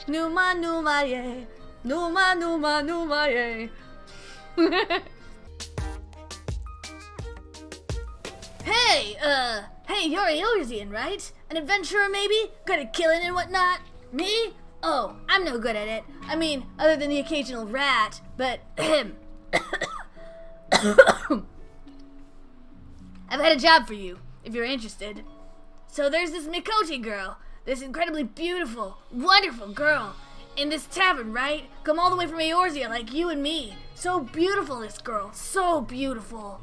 Numa, numa, yay. Numa, numa, numa, yay. Hey, you're a Eorzean, right? An adventurer, maybe? Good at killing and whatnot? Me? Oh, I'm no good at it. I mean, other than the occasional rat, but I've had a job for you, if you're interested. So there's this Miqo'te girl, this incredibly beautiful, wonderful girl, in this tavern, right? Come all the way from Eorzea, like you and me. So beautiful, this girl, so beautiful.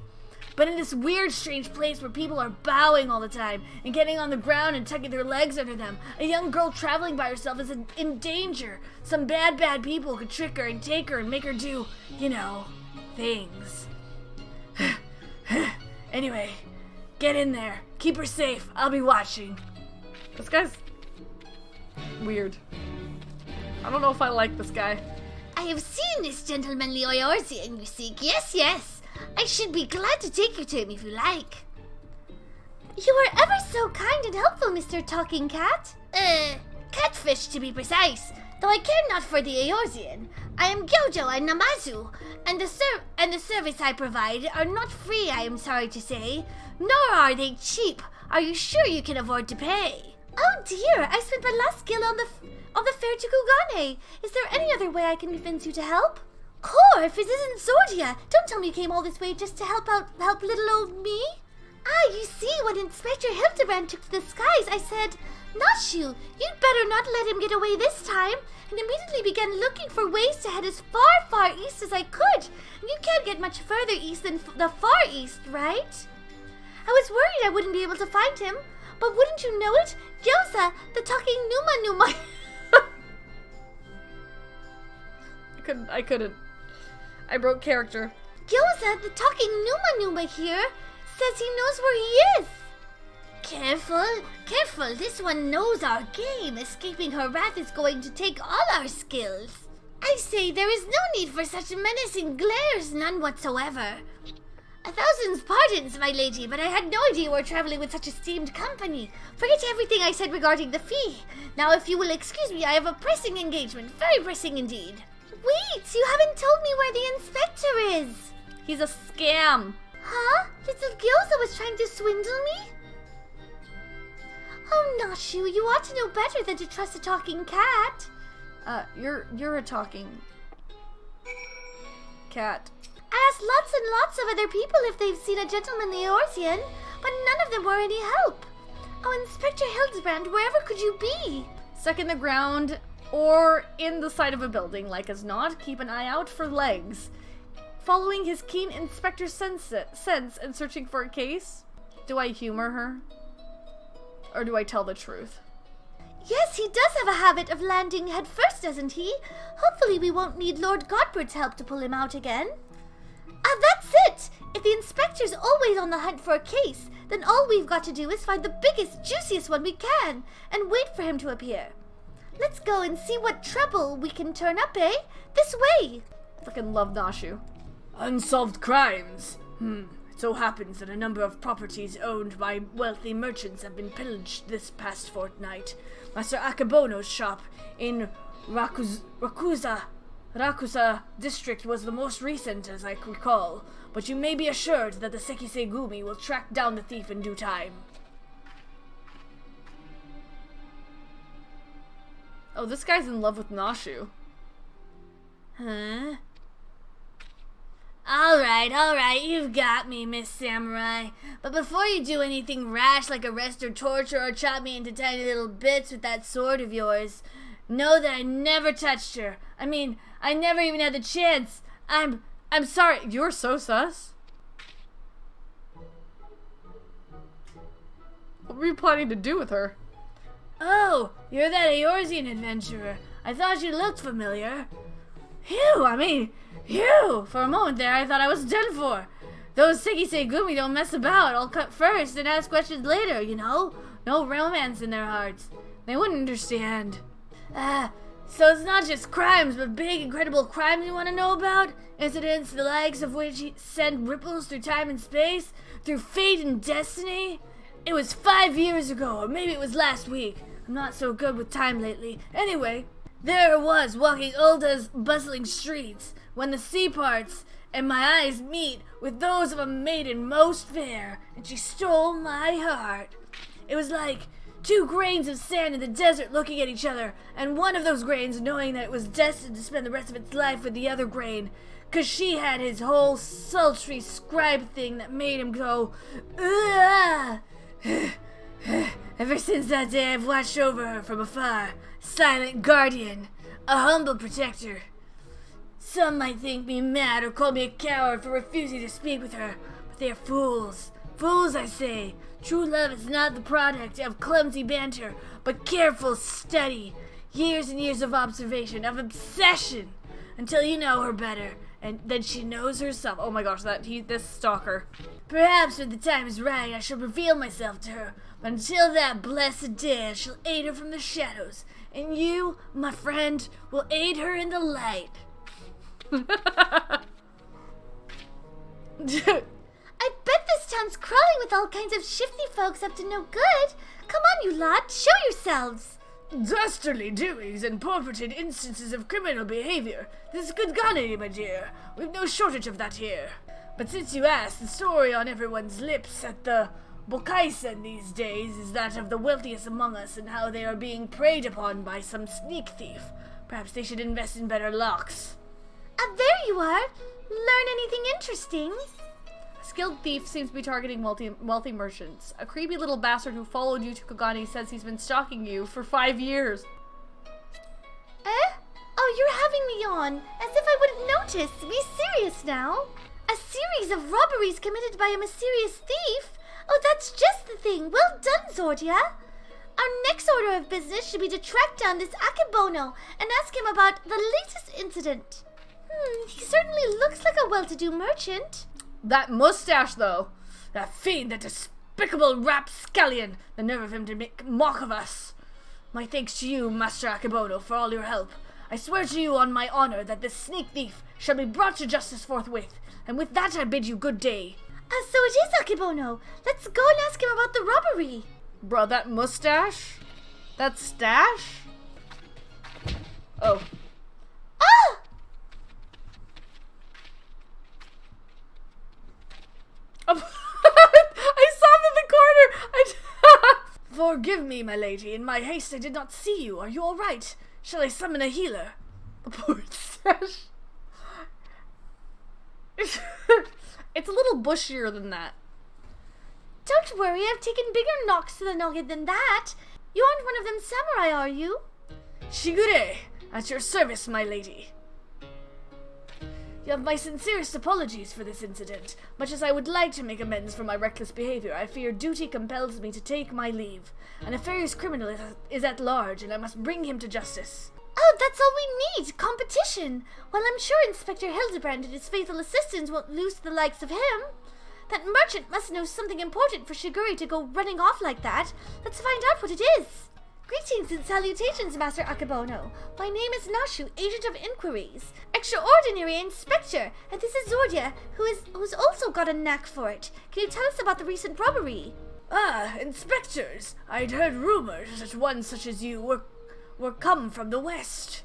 But in this weird, strange place where people are bowing all the time and getting on the ground and tucking their legs under them, a young girl traveling by herself is in danger. Some bad people could trick her and take her and make her do, things. Anyway, get in there. Keep her safe. I'll be watching. This guy's weird. I don't know if I like this guy. I have seen this gentlemanly Eorzean you seek. Yes. I should be glad to take you to him if you like. You are ever so kind and helpful, Mr. Talking Cat. Catfish to be precise, though I care not for the Eorzean. I am Gyojo and Namazu, and the service I provide are not free, I am sorry to say, nor are they cheap. Are you sure you can afford to pay? Oh dear, I spent my last gil on the fare to Kugane. Is there any other way I can convince you to help? If it isn't Zordia, don't tell me you came all this way just to help little old me. Ah, you see, when Inspector Hildebrand took to the skies, I said, Nashu, you'd better not let him get away this time, and immediately began looking for ways to head as far east as I could. And you can't get much further east than the far east, right? I was worried I wouldn't be able to find him, but wouldn't you know it? Gyoza, the talking Numa. I couldn't. I broke character. Gyoza, the talking Numa here, says he knows where he is. Careful, this one knows our game. Escaping her wrath is going to take all our skills. I say, there is no need for such menacing glares, none whatsoever. 1,000 pardons, my lady, but I had no idea you were traveling with such esteemed company. Forget everything I said regarding the fee. Now, if you will excuse me, I have a pressing engagement, very pressing indeed. Wait, you haven't told me where the inspector is. He's a scam. Huh? Little Gyoza was trying to swindle me? Oh, Nashu, you ought to know better than to trust a talking cat. You're a talking cat. I asked lots and lots of other people if they've seen a gentlemanly Eorzean, but none of them were any help. Oh, Inspector Hildebrand, wherever could you be? Stuck in the ground or in the side of a building, like as not. Keep an eye out for legs. Following his keen inspector sense and searching for a case. Do I humor her? Or do I tell the truth? Yes, he does have a habit of landing head first, doesn't he? Hopefully we won't need Lord Godbert's help to pull him out again. Ah, that's it! If the inspector's always on the hunt for a case, then all we've got to do is find the biggest, juiciest one we can, and wait for him to appear. Let's go and see what trouble we can turn up, eh? This way! Fucking love Nashu. Unsolved crimes. It so happens that a number of properties owned by wealthy merchants have been pillaged this past fortnight. Master Akabono's shop in Rakusa district was the most recent, as I recall, but you may be assured that the Sekisei Gumi will track down the thief in due time. Oh, this guy's in love with Nashu. Huh? Alright, you've got me, Miss Samurai. But before you do anything rash like arrest or torture or chop me into tiny little bits with that sword of yours, know that I never touched her. I mean, I never even had the chance. I'm sorry. You're so sus. What were you planning to do with her? Oh, you're that Eorzean adventurer. I thought you looked familiar. Phew, for a moment there I thought I was done for. Those Sekisei Gumi don't mess about. I'll cut first and ask questions later, you know? No romance in their hearts. They wouldn't understand. So it's not just crimes, but big, incredible crimes you want to know about? Incidents the likes of which send ripples through time and space? Through fate and destiny? It was 5 years ago, or maybe it was last week. I'm not so good with time lately. Anyway, There I was, walking Ulda's bustling streets, when the sea parts, and my eyes meet with those of a maiden most fair, and she stole my heart. It was like 2 grains of sand in the desert looking at each other, and one of those grains knowing that it was destined to spend the rest of its life with the other grain, 'cause she had his whole sultry scribe thing that made him go, ugh. Ever since that day I've watched over her from afar, silent guardian, a humble protector. Some might think me mad or call me a coward for refusing to speak with her, but they are fools. Fools, I say. True love is not the product of clumsy banter, but careful study, years and years of observation, of obsession, until you know her better, and then she knows herself. Oh my gosh, this stalker. Perhaps when the time is right, I shall reveal myself to her, but until that blessed day, I shall aid her from the shadows, and you, my friend, will aid her in the light. I bet this town's crawling with all kinds of shifty folks up to no good. Come on, you lot, show yourselves. Dastardly doings and purported instances of criminal behavior. This is good gunning, my dear. We've no shortage of that here. But since you ask, the story on everyone's lips at the Bokaisen these days is that of the wealthiest among us and how they are being preyed upon by some sneak thief. Perhaps they should invest in better locks. There you are. Learn anything interesting? A skilled thief seems to be targeting wealthy merchants. A creepy little bastard who followed you to Kogani says he's been stalking you for 5 years. Eh? Oh, you're having me on, as if I wouldn't notice. Be serious now. A series of robberies committed by a mysterious thief? Oh, that's just the thing. Well done, Zordia. Our next order of business should be to track down this Akebono and ask him about the latest incident. He certainly looks like a well-to-do merchant. That mustache, though. That fiend, that despicable rapscallion. The nerve of him to make mock of us. My thanks to you, Master Akebono, for all your help. I swear to you on my honor that this sneak thief shall be brought to justice forthwith. And with that I bid you good day. So it is Akebono. Let's go and ask him about the robbery. Bro, that mustache? That stash? Oh. Ah! I saw him in the corner! Forgive me, my lady. In my haste I did not see you. Are you all right? Shall I summon a healer? The poor stash. It's a little bushier than that. Don't worry, I've taken bigger knocks to the noggin than that. You aren't one of them samurai, are you? Shigure, at your service, my lady. You have my sincerest apologies for this incident. Much as I would like to make amends for my reckless behavior, I fear duty compels me to take my leave. A nefarious criminal is at large, and I must bring him to justice. Oh, that's all we need, competition. Well, I'm sure Inspector Hildebrand and his faithful assistants won't lose to the likes of him. That merchant must know something important for Shigure to go running off like that. Let's find out what it is. Greetings and salutations, Master Akebono. My name is Nashu, Agent of Inquiries, Extraordinary Inspector, and this is Zordia, who's also got a knack for it. Can you tell us about the recent robbery? Ah, inspectors! I'd heard rumors that one such as you were come from the west.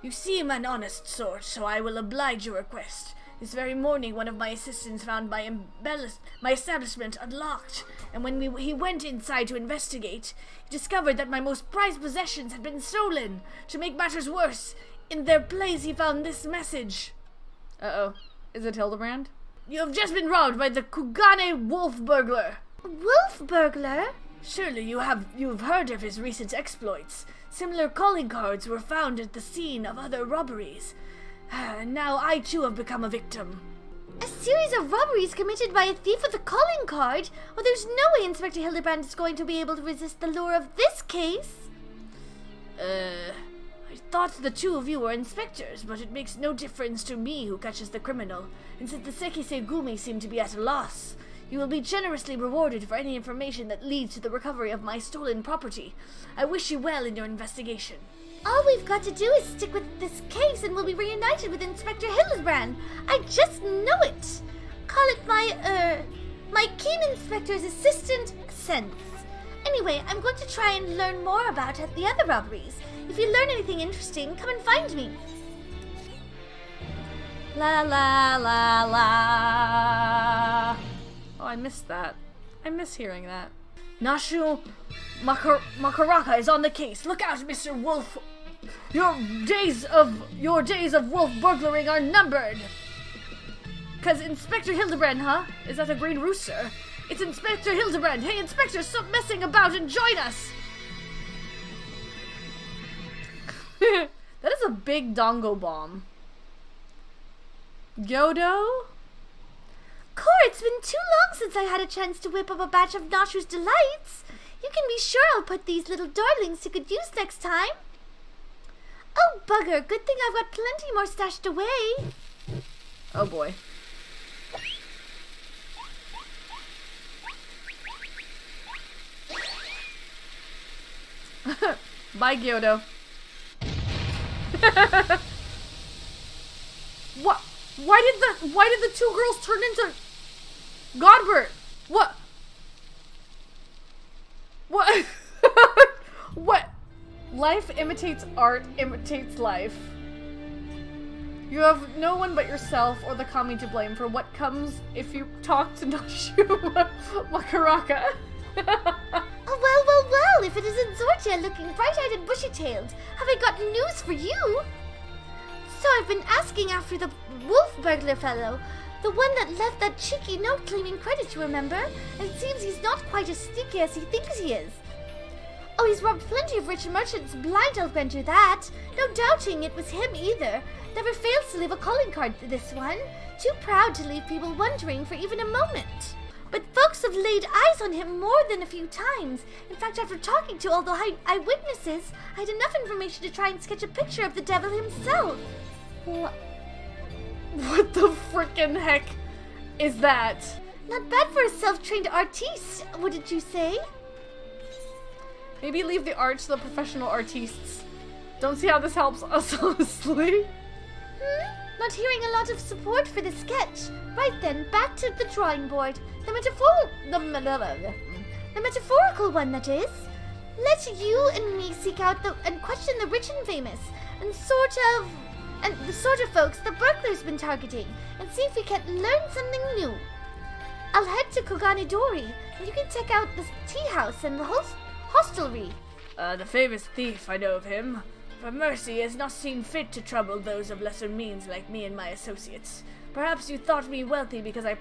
You seem an honest sort, so I will oblige your request. This very morning, one of my assistants found my establishment unlocked, and when he went inside to investigate, he discovered that my most prized possessions had been stolen. To make matters worse, in their place he found this message. Uh-oh. Is it Hildebrand? You have just been robbed by the Kugane wolf burglar. Wolf burglar? Surely you have heard of his recent exploits. Similar calling cards were found at the scene of other robberies. And now I too have become a victim. A series of robberies committed by a thief with a calling card? Oh, there's no way Inspector Hildebrand is going to be able to resist the lure of this case. I thought the two of you were inspectors, but it makes no difference to me who catches the criminal. And since the Sekisei Gumi seem to be at a loss, you will be generously rewarded for any information that leads to the recovery of my stolen property. I wish you well in your investigation. All we've got to do is stick with this case and we'll be reunited with Inspector Hildebrand. I just know it. Call it my keen inspector's assistant sense. Anyway, I'm going to try and learn more about the other robberies. If you learn anything interesting, come and find me. La la la la. Oh, I missed that. I miss hearing that. Nashu Makaraka is on the case. Look out, Mr. Wolf. Your days of wolf burglaring are numbered. 'Cause Inspector Hildebrand, huh? Is that a green rooster? It's Inspector Hildebrand. Hey, Inspector, stop messing about and join us. That is a big dongo bomb. Yodo? Core, it's been too long since I had a chance to whip up a batch of Nashu's delights. You can be sure I'll put these little darlings to good use next time. Oh, bugger. Good thing I've got plenty more stashed away. Oh, boy. Bye, Gyodo. What? Why did the two girls turn into Godbert? What? What? What? Life imitates art, imitates life. You have no one but yourself or the kami to blame for what comes if you talk to Nashu Makaraka. Oh, well, if it isn't Zordia looking bright-eyed and bushy-tailed, have I got news for you? So I've been asking after the wolf burglar fellow, the one that left that cheeky note claiming credit, you remember? And it seems he's not quite as sneaky as he thinks he is. Oh, he's robbed plenty of rich merchants blind, I'll grant you that. No doubting it was him either. Never fails to leave a calling card to this one. Too proud to leave people wondering for even a moment. But folks have laid eyes on him more than a few times. In fact, after talking to all the eyewitnesses, I had enough information to try and sketch a picture of the devil himself. What the frickin' heck is that? Not bad for a self-trained artiste, wouldn't you say? Maybe leave the art to the professional artistes. Don't see how this helps us, honestly. Not hearing a lot of support for the sketch. Right then, back to the drawing board. The metaphorical one, that is. Let you and me seek out and question the rich and famous, and the sort of folks the burglar's been targeting, and see if we can learn something new. I'll head to Koganidori, and you can check out the tea house and the hostelry. The famous thief, I know of him. For mercy, he has not seen fit to trouble those of lesser means like me and my associates. Perhaps you thought me wealthy because I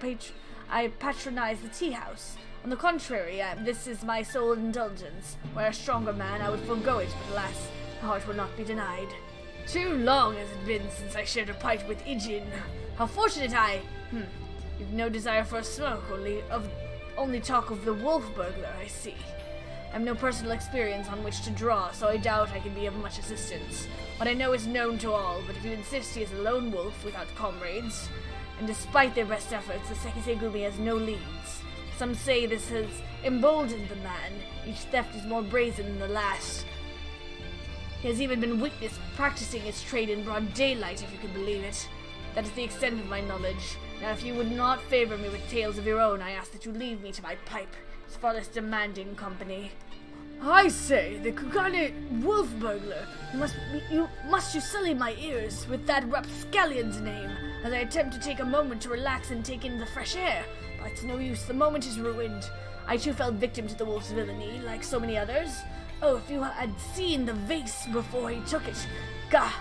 patronize the tea house. On the contrary, this is my sole indulgence. Were a stronger man, I would forego it, but alas, the heart will not be denied. Too long has it been since I shared a pipe with Ijin. How fortunate I... You've no desire for a smoke, only talk of the wolf burglar, I see. I have no personal experience on which to draw, so I doubt I can be of much assistance. What I know is known to all, but if you insist he is a lone wolf without comrades, and despite their best efforts, the Sekisegumi has no leads. Some say this has emboldened the man. Each theft is more brazen than the last. He has even been witnessed practicing his trade in broad daylight, if you can believe it. That is the extent of my knowledge. Now, if you would not favor me with tales of your own, I ask that you leave me to my pipe. His father's demanding company. I say, the Kugane wolf burglar. You must sully my ears with that rapscallion's name, as I attempt to take a moment to relax and take in the fresh air. But it's no use, the moment is ruined. I too fell victim to the wolf's villainy, like so many others. Oh, if you had seen the vase before he took it. Gah!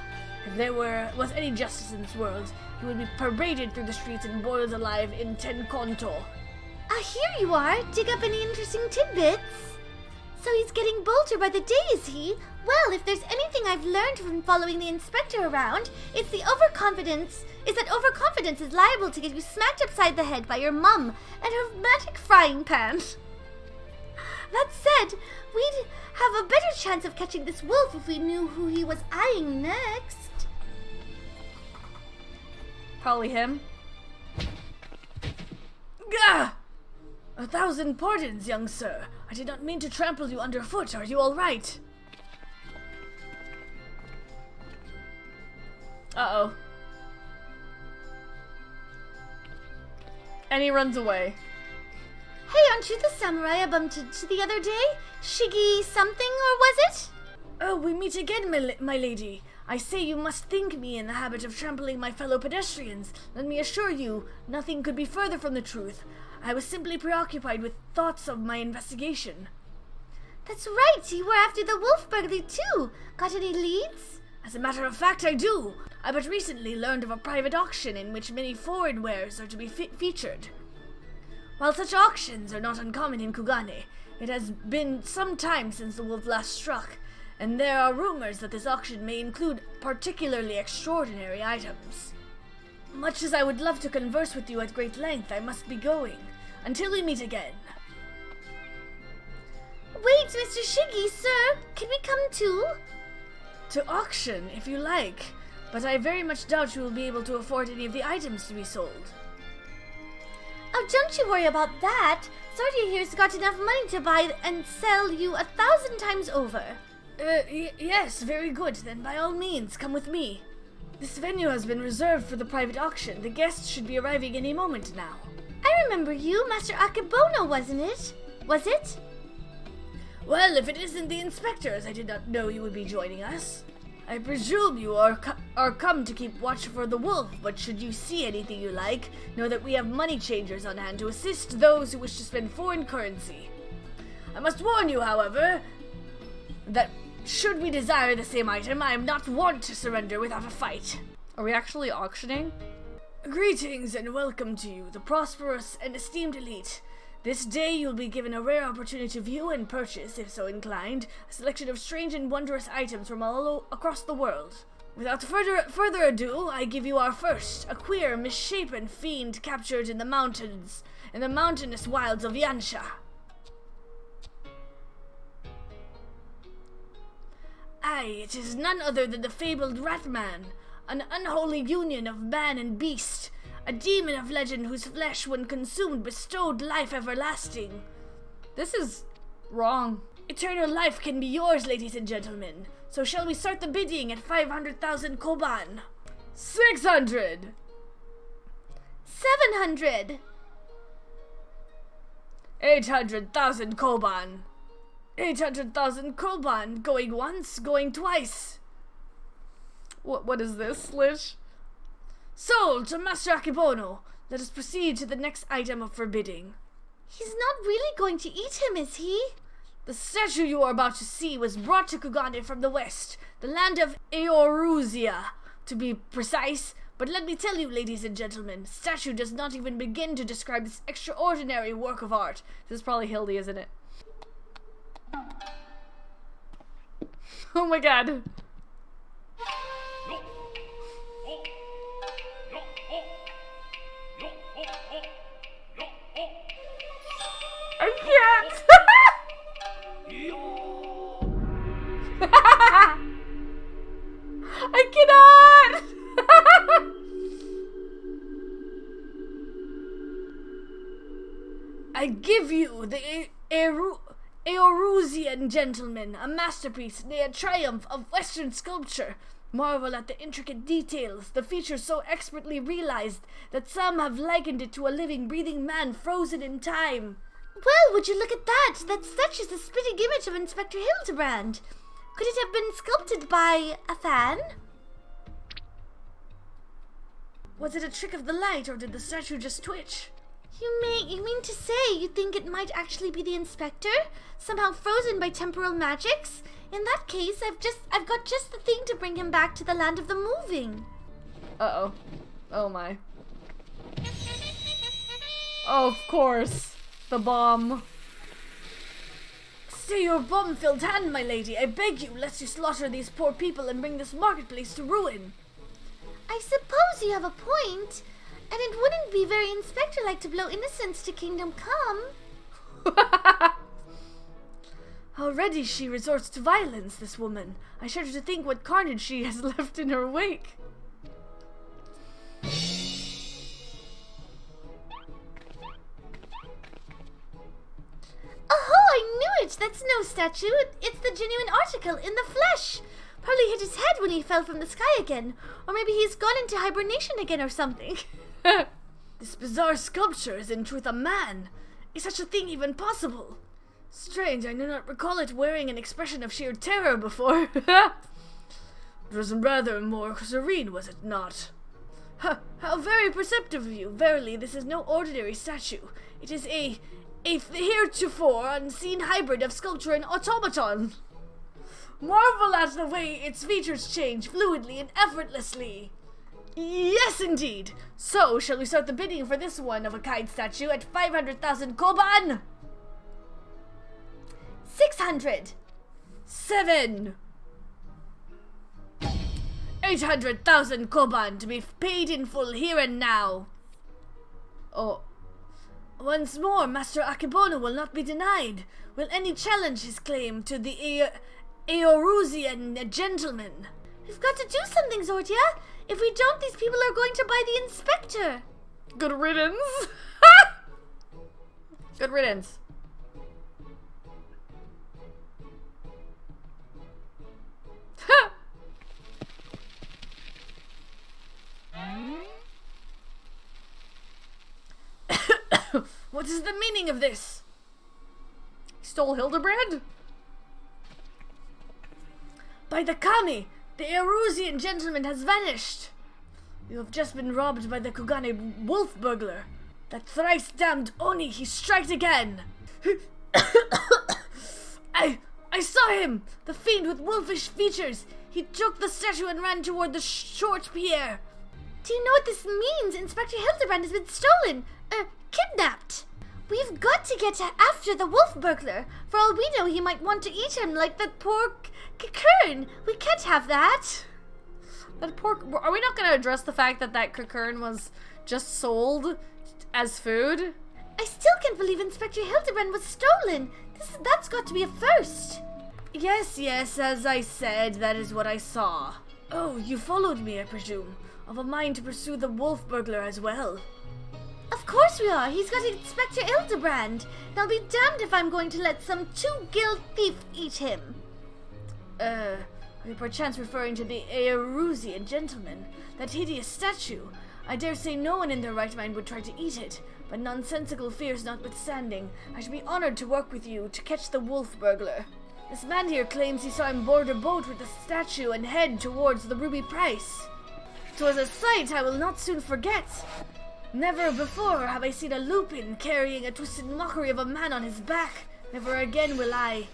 If there was any justice in this world, he would be paraded through the streets and boiled alive in 10 konto. Here you are. Dig up any interesting tidbits. So he's getting bolder by the day, is he? Well, if there's anything I've learned from following the inspector around, it's that overconfidence is liable to get you smacked upside the head by your mum and her magic frying pan. That said, we'd have a better chance of catching this wolf if we knew who he was eyeing next. Probably him. Gah! 1,000 pardons, young sir. I did not mean to trample you underfoot. Are you all right? Uh-oh. And he runs away. Hey, aren't you the samurai I bumped into the other day? Shiggy something, or was it? Oh, we meet again, my lady. I say you must think me in the habit of trampling my fellow pedestrians. Let me assure you, nothing could be further from the truth. I was simply preoccupied with thoughts of my investigation. That's right, you were after the wolf burglary too. Got any leads? As a matter of fact, I do. I but recently learned of a private auction in which many foreign wares are to be featured. While such auctions are not uncommon in Kugane, it has been some time since the wolf last struck, and there are rumors that this auction may include particularly extraordinary items. Much as I would love to converse with you at great length, I must be going. Until we meet again. Wait, Mr. Shiggy, sir, can we come too? To auction, if you like, but I very much doubt you will be able to afford any of the items to be sold. Oh, don't you worry about that. Zordia here's got enough money to buy and sell you 1,000 times over. Yes, very good. Then by all means, come with me. This venue has been reserved for the private auction. The guests should be arriving any moment now. I remember you, Master Akebono, wasn't it? Was it? Well, if it isn't the inspectors, I did not know you would be joining us. I presume you are come to keep watch for the wolf, but should you see anything you like, know that we have money changers on hand to assist those who wish to spend foreign currency. I must warn you, however, that should we desire the same item, I am not wont to surrender without a fight. Are we actually auctioning? Greetings and welcome to you, the prosperous and esteemed elite. This day you'll be given a rare opportunity to view and purchase, if so inclined, a selection of strange and wondrous items from all across the world. Without further ado, I give you our first, a queer, misshapen fiend captured in the mountainous wilds of Yansha. Aye, it is none other than the fabled Ratman, an unholy union of man and beast, a demon of legend whose flesh, when consumed, bestowed life everlasting. This is wrong. Eternal life can be yours, ladies and gentlemen. So shall we start the bidding at 500,000 koban? 600! 700! 800,000 koban! 800,000 koban! Going once, going twice! What is this, Lich? Sold to Master Akebono. Let us proceed to the next item of forbidding. He's not really going to eat him, is he? The statue you are about to see was brought to Kugane from the west, the land of Eoruzia, to be precise. But let me tell you, ladies and gentlemen, statue does not even begin to describe this extraordinary work of art. This is probably Hildy, isn't it? Oh my god. I can't! I cannot! I give you the Eorusian gentleman, a masterpiece, nay, a triumph of Western sculpture. Marvel at the intricate details, the features so expertly realized that some have likened it to a living, breathing man frozen in time. Well, would you look at that? That statue is the spitting image of Inspector Hildebrand. Could it have been sculpted by a fan? Was it a trick of the light, or did the statue just twitch? You mean to say you think it might actually be the inspector? Somehow frozen by temporal magics? In that case, I've got just the thing to bring him back to the land of the moving. Uh-oh. Oh my. Oh, of course. The bomb. Stay your bomb-filled hand, my lady, I beg you, lest you slaughter these poor people and bring this marketplace to ruin. I suppose you have a point, and it wouldn't be very inspector-like to blow innocents to Kingdom Come. Already she resorts to violence, this woman. I shudder to think what carnage she has left in her wake. Oh, I knew it! That's no statue. It's the genuine article in the flesh. Probably hit his head when he fell from the sky again. Or maybe he's gone into hibernation again or something. This bizarre sculpture is in truth a man. Is such a thing even possible? Strange, I do not recall it wearing an expression of sheer terror before. It was rather more serene, was it not? How very perceptive of you. Verily, this is no ordinary statue. It is a heretofore unseen hybrid of sculpture and automaton. Marvel at the way its features change fluidly and effortlessly. Yes, indeed. So, shall we start the bidding for this one-of-a-kind statue at 500,000 koban? 600. 7. 800,000 koban to be paid in full here and now. Oh. Once more, Master Akebono will not be denied. Will any challenge his claim to the Eorusian gentleman? We've got to do something, Zordia. If we don't, these people are going to buy the inspector. Good riddance. Good riddance. What is the meaning of this? He stole Hildebrand? By the Kami, the Erusian gentleman has vanished. You have just been robbed by the Kugane wolf burglar. That thrice damned Oni, he strikes again. I saw him, the fiend with wolfish features. He took the statue and ran toward the short pier. Do you know what this means? Inspector Hildebrand has been stolen. Kidnapped. We've got to get after the wolf burglar. For all we know, he might want to eat him like that poor Kukern. We can't have that. That poor... Are we not going to address the fact that Kukern was just sold as food? I still can't believe Inspector Hildebrand was stolen. That's got to be a first. Yes, as I said, that is what I saw. Oh, you followed me, I presume. Of a mind to pursue the wolf burglar as well. Of course we are. He's got Inspector Hildebrand. And I'll be damned if I'm going to let some two-gilled thief eat him. Are you perchance referring to the Eorusian gentleman? That hideous statue? I dare say no one in their right mind would try to eat it, but nonsensical fears notwithstanding, I should be honored to work with you to catch the wolf burglar. This man here claims he saw him board a boat with the statue and head towards the ruby price. 'Twas a sight I will not soon forget. Never before have I seen a lupin carrying a twisted mockery of a man on his back. Never again will I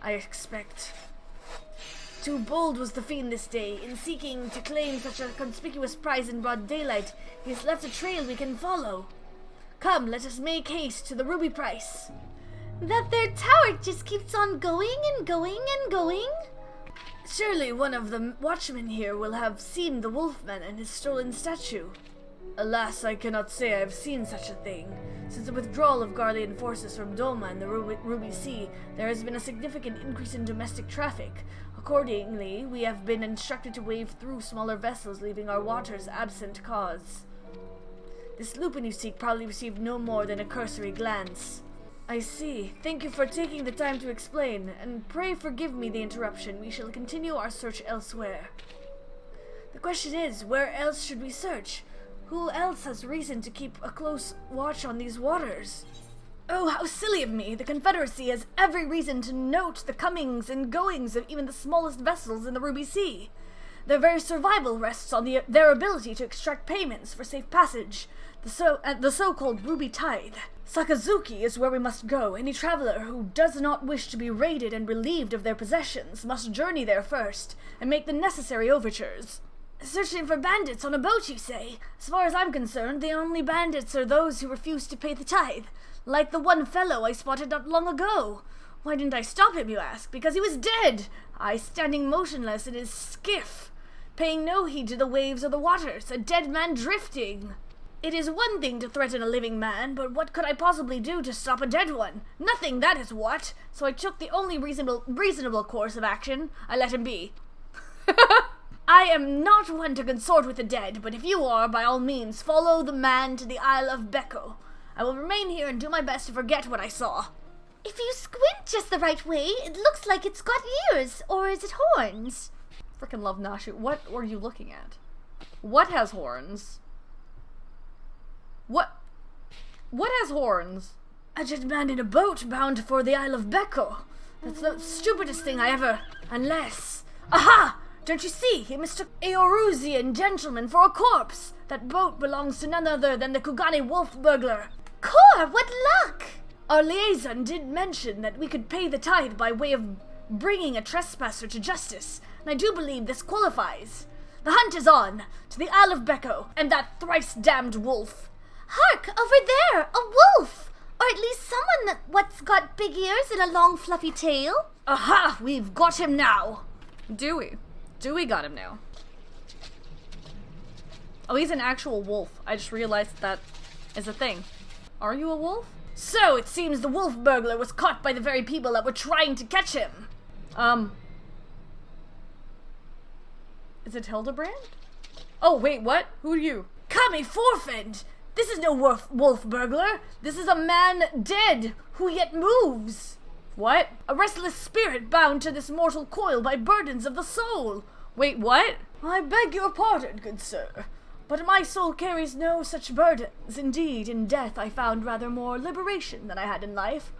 expect. Too bold was the fiend this day. In seeking to claim such a conspicuous prize in broad daylight, he has left a trail we can follow. Come, let us make haste to the ruby price. That their tower just keeps on going and going and going? Surely one of the watchmen here will have seen the wolfman and his stolen statue. Alas, I cannot say I have seen such a thing. Since the withdrawal of Garlean forces from Doma and the Ruby Sea, there has been a significant increase in domestic traffic. Accordingly, we have been instructed to wave through smaller vessels, leaving our waters absent cause. This lupin you seek probably received no more than a cursory glance. I see. Thank you for taking the time to explain, and pray forgive me the interruption. We shall continue our search elsewhere. The question is, where else should we search? Who else has reason to keep a close watch on these waters? Oh, how silly of me! The Confederacy has every reason to note the comings and goings of even the smallest vessels in the Ruby Sea. Their very survival rests on their ability to extract payments for safe passage, the so-called Ruby Tithe. Sakazuki is where we must go. Any traveler who does not wish to be raided and relieved of their possessions must journey there first, and make the necessary overtures. Searching for bandits on a boat, you say? As far as I'm concerned, the only bandits are those who refuse to pay the tithe, like the one fellow I spotted not long ago. Why didn't I stop him, you ask? Because he was dead! I standing motionless in his skiff, paying no heed to the waves or the waters, a dead man drifting. It is one thing to threaten a living man, but what could I possibly do to stop a dead one? Nothing, that is what. So I took the only reasonable course of action. I let him be. I am not one to consort with the dead, but if you are, by all means, follow the man to the Isle of Beko. I will remain here and do my best to forget what I saw. If you squint just the right way, it looks like it's got ears, or is it horns? Frickin' love Nashu. What were you looking at? What has horns? What has horns? A dead man in a boat bound for the Isle of Becco. That's the stupidest thing I ever... Unless... Aha! Don't you see? He mistook a Eorusian gentleman for a corpse. That boat belongs to none other than the Kugane wolf burglar. Cor, what luck! Our liaison did mention that we could pay the tithe by way of bringing a trespasser to justice, and I do believe this qualifies. The hunt is on, to the Isle of Becco, and that thrice-damned wolf. Hark, over there, a wolf! Or at least someone what's got big ears and a long fluffy tail. Aha! We've got him now. Dewey. Dewey got him now. Oh, he's an actual wolf. I just realized that is a thing. Are you a wolf? So, it seems the wolf burglar was caught by the very people that were trying to catch him. Is it Hildebrand? Oh, wait, what? Who are you? Kami Forfend! This is no wolf burglar. This is a man dead, who yet moves. What? A restless spirit bound to this mortal coil by burdens of the soul. Wait, what? I beg your pardon, good sir, but my soul carries no such burdens. Indeed, in death I found rather more liberation than I had in life,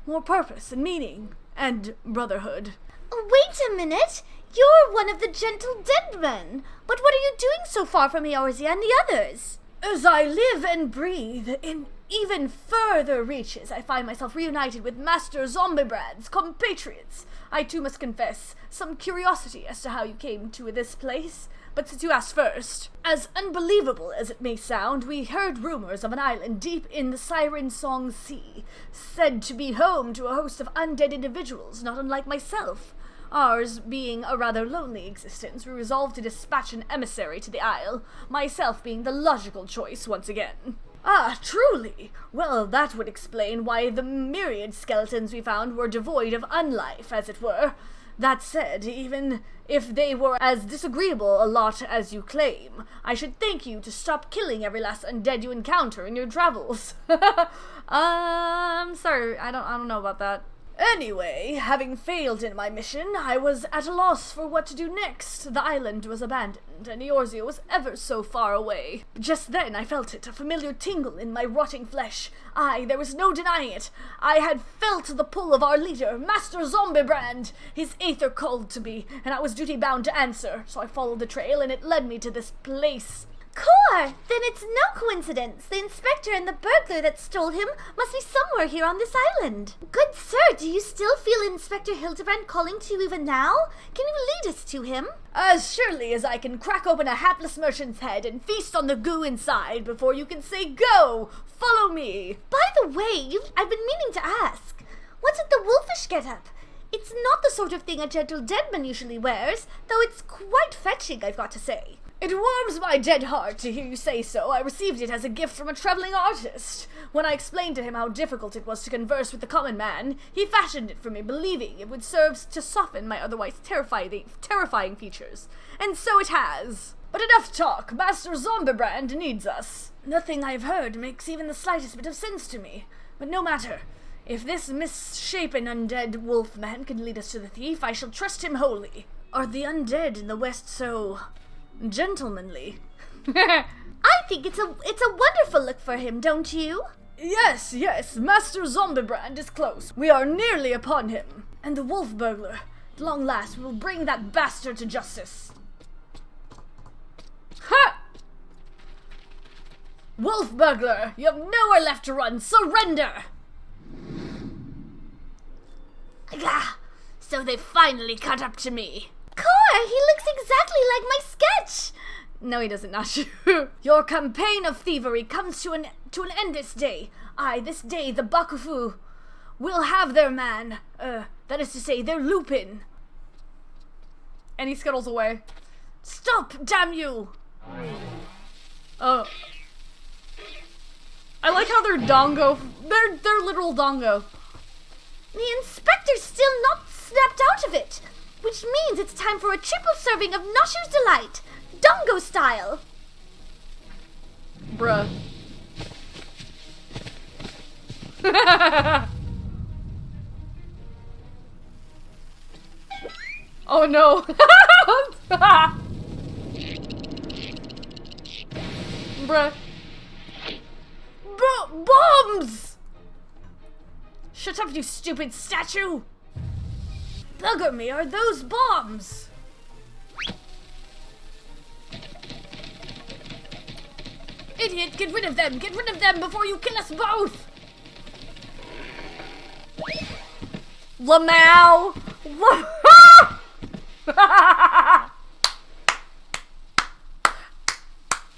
more purpose and meaning, and brotherhood. Wait a minute! You're one of the gentle dead men! But what are you doing so far from Eorzea and the others? As I live and breathe, in even further reaches, I find myself reunited with Master Zombibrand's compatriots. I too must confess some curiosity as to how you came to this place. But since you asked first, as unbelievable as it may sound, we heard rumors of an island deep in the Siren Song Sea, said to be home to a host of undead individuals, not unlike myself. Ours being a rather lonely existence, we resolved to dispatch an emissary to the isle, myself being the logical choice once again. Ah, truly? Well, that would explain why the myriad skeletons we found were devoid of unlife, as it were. That said, even if they were as disagreeable a lot as you claim, I should thank you to stop killing every last undead you encounter in your travels. I'm sorry, I don't know about that. Anyway, having failed in my mission, I was at a loss for what to do next. The island was abandoned, and Eorzea was ever so far away. Just then I felt it, a familiar tingle in my rotting flesh. Aye, there was no denying it. I had felt the pull of our leader, Master Zombibrand. His aether called to me, and I was duty-bound to answer, so I followed the trail, and it led me to this place. Cor! Then it's no coincidence. The inspector and the burglar that stole him must be somewhere here on this island. Good sir, do you still feel Inspector Hildebrand calling to you even now? Can you lead us to him? As surely as I can crack open a hapless merchant's head and feast on the goo inside before you can say go! Follow me! By the way, I've been meaning to ask. What's with the wolfish getup? It's not the sort of thing a gentle deadman usually wears, though it's quite fetching, I've got to say. It warms my dead heart to hear you say so. I received it as a gift from a traveling artist. When I explained to him how difficult it was to converse with the common man, he fashioned it for me, believing it would serve to soften my otherwise terrifying features. And so it has. But enough talk. Master Zombibrand needs us. Nothing I've heard makes even the slightest bit of sense to me. But no matter. If this misshapen undead wolf man can lead us to the thief, I shall trust him wholly. Are the undead in the West so gentlemanly? I think it's a wonderful look for him, don't you? Yes, Master Zombibrand is close. We are nearly upon him. And the wolf burglar, at long last, will bring that bastard to justice. Ha! Wolf burglar, you have nowhere left to run. Surrender! Ah, so they finally caught up to me. Cor, he looks exactly like my sketch. No, he doesn't, not you. Your campaign of thievery comes to an end this day. Aye, this day the Bakufu will have their man. That is to say, their Lupin. And he scuttles away. Stop, damn you! Oh. I like how they're dongo. They're literal dongo. The inspector's still not snapped out of it, which means it's time for a triple serving of Noshu's Delight, dongo style. Bruh. Oh no. Bruh. Bombs! Shut up, you stupid statue! Bugger me, are those bombs? Idiot, get rid of them! Get rid of them before you kill us both! Lamau!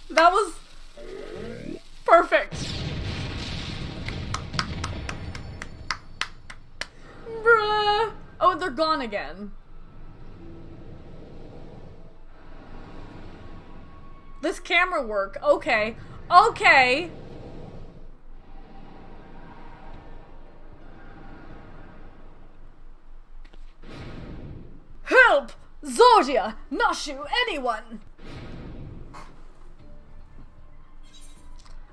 That was perfect. Bruh. Oh, they're gone again. This camera work. Okay. Okay. Help! Zordia! Nashu! Anyone!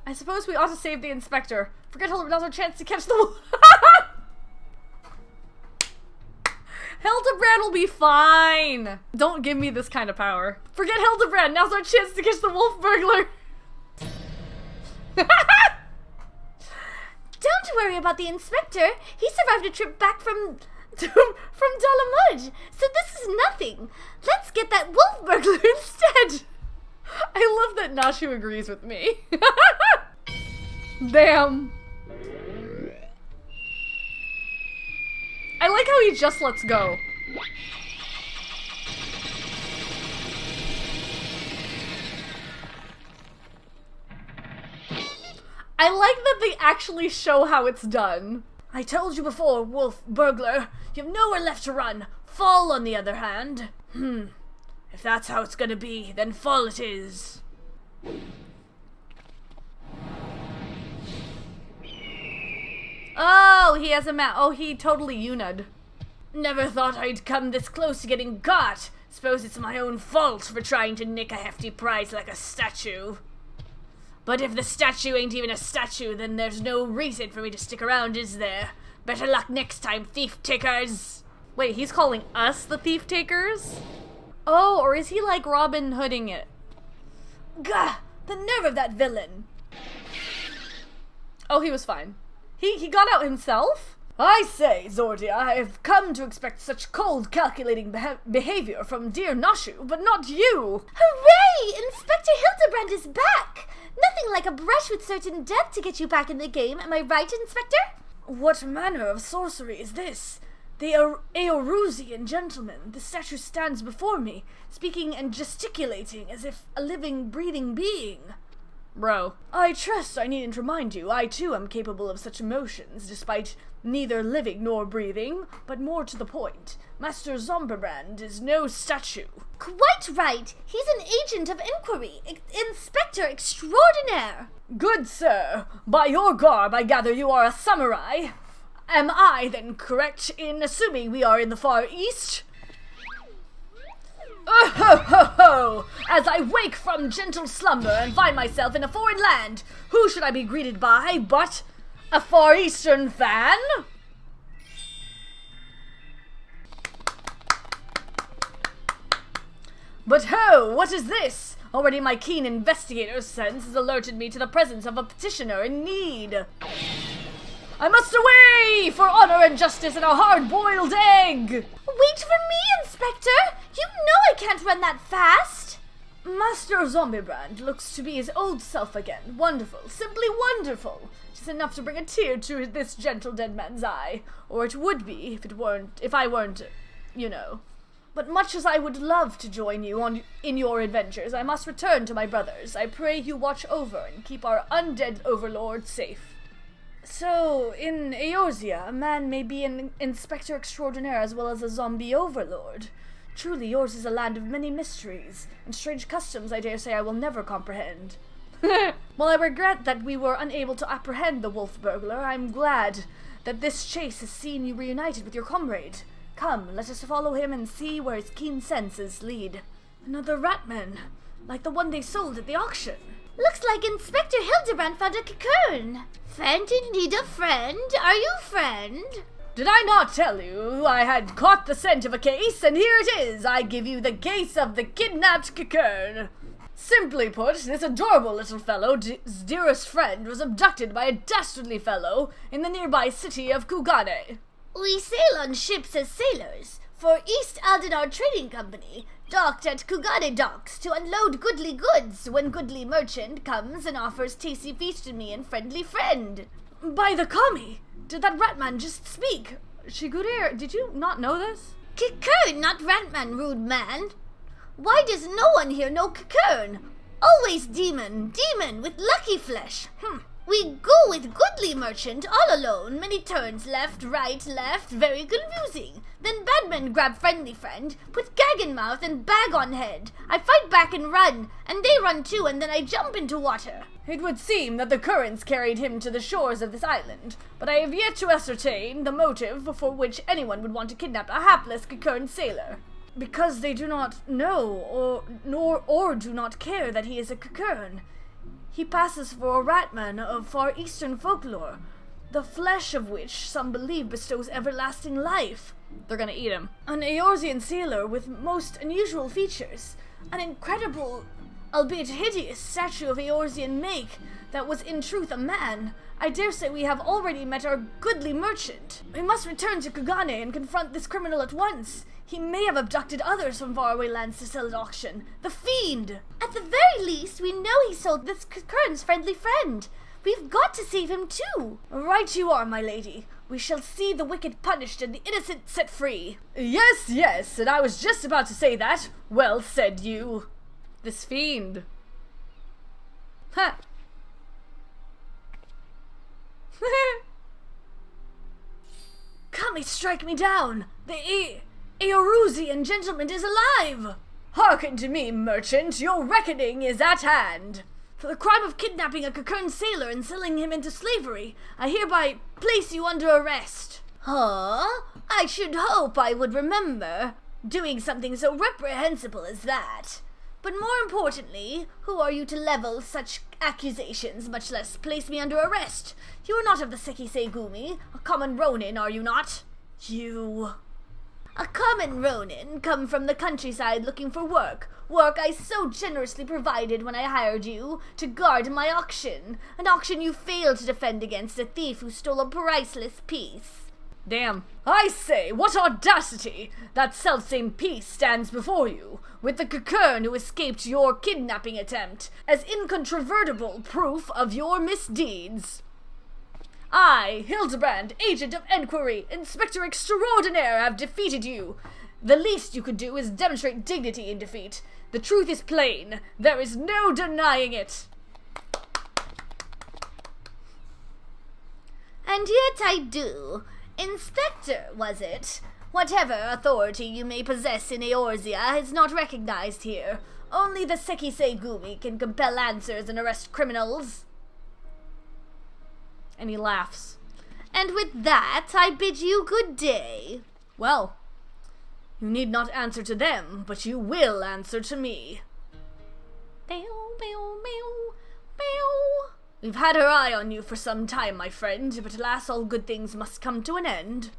I suppose we ought to save the inspector. Forget Hildebrand has our chance to catch the Hildebrand will be fine! Don't give me this kind of power. Forget Hildebrand, now's our chance to catch the wolf burglar! Don't worry about the inspector. He survived a trip back from Dalamud, so this is nothing. Let's get that wolf burglar instead. I love that Nashu agrees with me. Damn. I like how he just lets go. I like that they actually show how it's done. I told you before, wolf burglar, you have nowhere left to run. Fall, on the other hand. If that's how it's gonna be, then fall it is. Oh, he has a oh, he totally unid. Never thought I'd come this close to getting got. Suppose it's my own fault for trying to nick a hefty prize like a statue. But if the statue ain't even a statue, then there's no reason for me to stick around, is there? Better luck next time, thief takers! Wait, he's calling us the thief takers? Oh, or is he like Robin Hooding it? Gah! The nerve of that villain! Oh, he was fine. He got out himself? I say, Zordia, I have come to expect such cold, calculating behavior from dear Nashu, but not you! Hooray! Inspector Hildebrand is back! Nothing like a brush with certain death to get you back in the game, am I right, Inspector? What manner of sorcery is this? The Eorusian gentleman, the statue stands before me, speaking and gesticulating as if a living, breathing being. Bro. I trust I needn't remind you, I too am capable of such emotions, despite neither living nor breathing, but more to the point, Master Zomberbrand is no statue. Quite right. He's an agent of inquiry, Inspector Extraordinaire. Good sir, by your garb I gather you are a samurai. Am I then correct in assuming we are in the Far East? Oh ho ho ho! As I wake from gentle slumber and find myself in a foreign land, who should I be greeted by but a Far Eastern fan? But ho, what is this? Already my keen investigator's sense has alerted me to the presence of a petitioner in need. I must away for honor and justice and a hard-boiled egg! Wait for me, Inspector! You know I can't run that fast! Master Zombiebrand looks to be his old self again. Wonderful, simply wonderful. Just enough to bring a tear to this gentle dead man's eye. Or it would be if I weren't, you know. But much as I would love to join you in your adventures, I must return to my brothers. I pray you watch over and keep our undead overlord safe. So, in Eorzea, a man may be an inspector extraordinaire as well as a zombie overlord. Truly, yours is a land of many mysteries, and strange customs I dare say I will never comprehend. While I regret that we were unable to apprehend the wolf burglar, I'm glad that this chase has seen you reunited with your comrade. Come, let us follow him and see where his keen senses lead. Another ratman, like the one they sold at the auction. Looks like Inspector Hildebrand found a cocoon. Friend in need of friend? Are you friend? Did I not tell you I had caught the scent of a case, and here it is. I give you the case of the kidnapped cocoon. Simply put, this adorable little fellow's dearest friend was abducted by a dastardly fellow in the nearby city of Kugane. We sail on ships as sailors, for East Aldenar Trading Company, docked at Kugane docks to unload goodly goods when goodly merchant comes and offers tasty feast to me and friendly friend. By the kami! Did that ratman just speak? Shigure, did you not know this? Kikern, not Ratman, rude man. Why does no one here know Kikern? Always demon with lucky flesh. We go with goodly merchant all alone, many turns left, very confusing. Then badman grab friendly friend, put gag in mouth and bag on head. I fight back and run, and they run too, and then I jump into water. It would seem that the currents carried him to the shores of this island, but I have yet to ascertain the motive for which anyone would want to kidnap a hapless Kikern sailor. Because they do not know or do not care that he is a Kikern. He passes for a ratman of far eastern folklore, the flesh of which some believe bestows everlasting life. They're gonna eat him. An Eorzean sailor with most unusual features, an incredible, albeit hideous, statue of Eorzean make that was in truth a man. I dare say we have already met our goodly merchant. We must return to Kugane and confront this criminal at once. He may have abducted others from faraway lands to sell at auction. The fiend! At the very least, we know he sold this Kikern's friendly friend. We've got to save him too. Right you are, my lady. We shall see the wicked punished and the innocent set free. Yes, and I was just about to say that. Well said you. This fiend. Ha! Kami, strike me down! The Eorusian gentleman is alive! Hearken to me, merchant, your reckoning is at hand. For the crime of kidnapping a Kikern sailor and selling him into slavery, I hereby place you under arrest. Huh? I should hope I would remember doing something so reprehensible as that. But more importantly, who are you to level such accusations, much less place me under arrest? You are not of the Sekisei Gumi, a common ronin, are you not? You... A common ronin, come from the countryside looking for work I so generously provided when I hired you to guard my auction, an auction you failed to defend against a thief who stole a priceless piece. Damn. I say, what audacity! That selfsame piece stands before you, with the Kikern who escaped your kidnapping attempt, as incontrovertible proof of your misdeeds. I, Hildebrand, Agent of Enquiry, Inspector Extraordinaire, have defeated you. The least you could do is demonstrate dignity in defeat. The truth is plain. There is no denying it. And yet I do. Inspector, was it? Whatever authority you may possess in Eorzea is not recognized here. Only the Sekisei Gumi can compel answers and arrest criminals. And he laughs. And with that, I bid you good day. Well, you need not answer to them, but you will answer to me. Bow, bow, bow, bow. We've had our eye on you for some time, my friend, but alas, all good things must come to an end.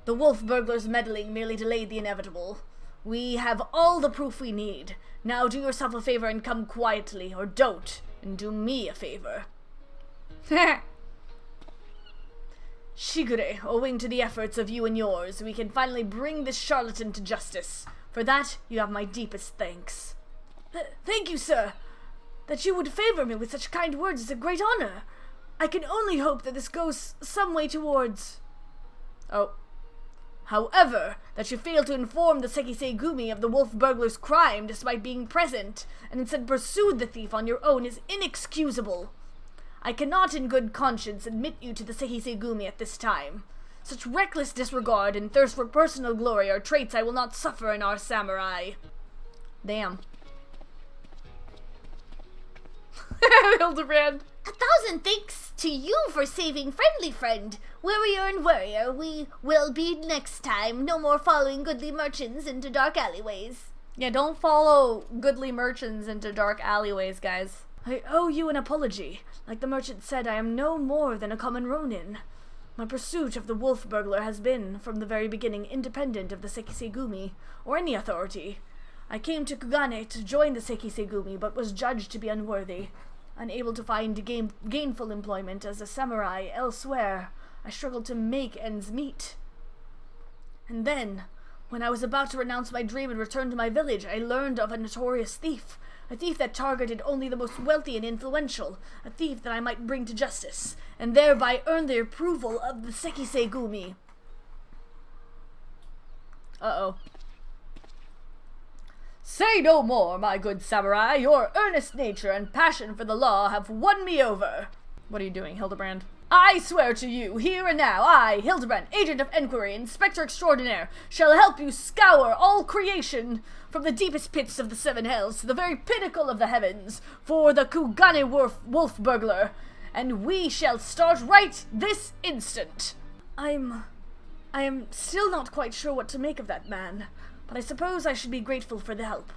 The wolf burglar's meddling merely delayed the inevitable. We have all the proof we need. Now do yourself a favor and come quietly, or don't, and do me a favor. Shigure, owing to the efforts of you and yours, we can finally bring this charlatan to justice. For that, you have my deepest thanks. Thank you, sir. That you would favor me with such kind words is a great honor. I can only hope that this goes some way towards... Oh. However, that you fail to inform the Sekisei Gumi of the wolf burglar's crime despite being present, and instead pursued the thief on your own is inexcusable. I cannot in good conscience admit you to the Sekisei Gumi at this time. Such reckless disregard and thirst for personal glory are traits I will not suffer in our samurai. Damn. Hildebrand. 1,000 thanks to you for saving friendly friend. Warrior and warrior, we will be next time. No more following goodly merchants into dark alleyways. Yeah, don't follow goodly merchants into dark alleyways, guys. I owe you an apology. Like the merchant said, I am no more than a common ronin. My pursuit of the wolf burglar has been, from the very beginning, independent of the Sekisei Gumi, or any authority. I came to Kugane to join the Sekisegumi, but was judged to be unworthy. Unable to find gainful employment as a samurai elsewhere, I struggled to make ends meet. And then, when I was about to renounce my dream and return to my village, I learned of a notorious thief. A thief that targeted only the most wealthy and influential. A thief that I might bring to justice, and thereby earn the approval of the Sekisegumi. Uh-oh. Say no more, my good samurai. Your earnest nature and passion for the law have won me over. What are you doing, Hildebrand? I swear to you, here and now, I, Hildebrand, Agent of Enquiry, Inspector Extraordinaire, shall help you scour all creation from the deepest pits of the seven hells to the very pinnacle of the heavens for the Kugane wolf burglar, and we shall start right this instant. I am still not quite sure what to make of that man, but I suppose I should be grateful for the help.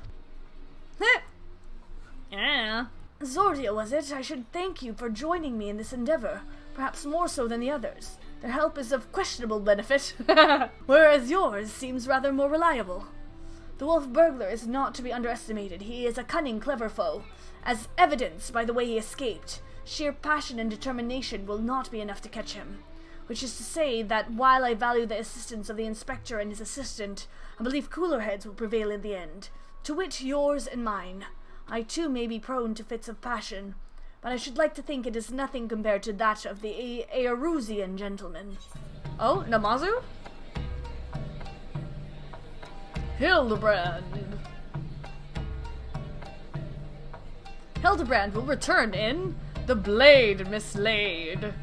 Yeah. Zordia, was it? I should thank you for joining me in this endeavor, perhaps more so than the others. Their help is of questionable benefit, whereas yours seems rather more reliable. The wolf burglar is not to be underestimated. He is a cunning, clever foe, as evidenced by the way he escaped. Sheer passion and determination will not be enough to catch him. Which is to say that while I value the assistance of the inspector and his assistant, I believe cooler heads will prevail in the end. To wit, yours and mine. I too may be prone to fits of passion, but I should like to think it is nothing compared to that of the Aerusian gentleman. Oh, Namazu? Hildebrand. Hildebrand will return in The Blade Mislaid.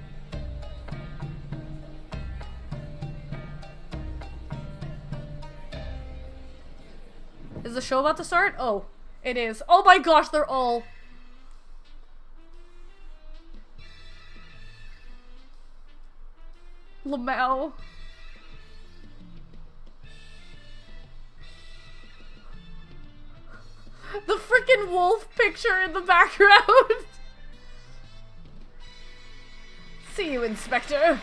Is the show about to start? Oh, it is. Oh my gosh, they're all... Lamau. The freaking wolf picture in the background. See you, Inspector.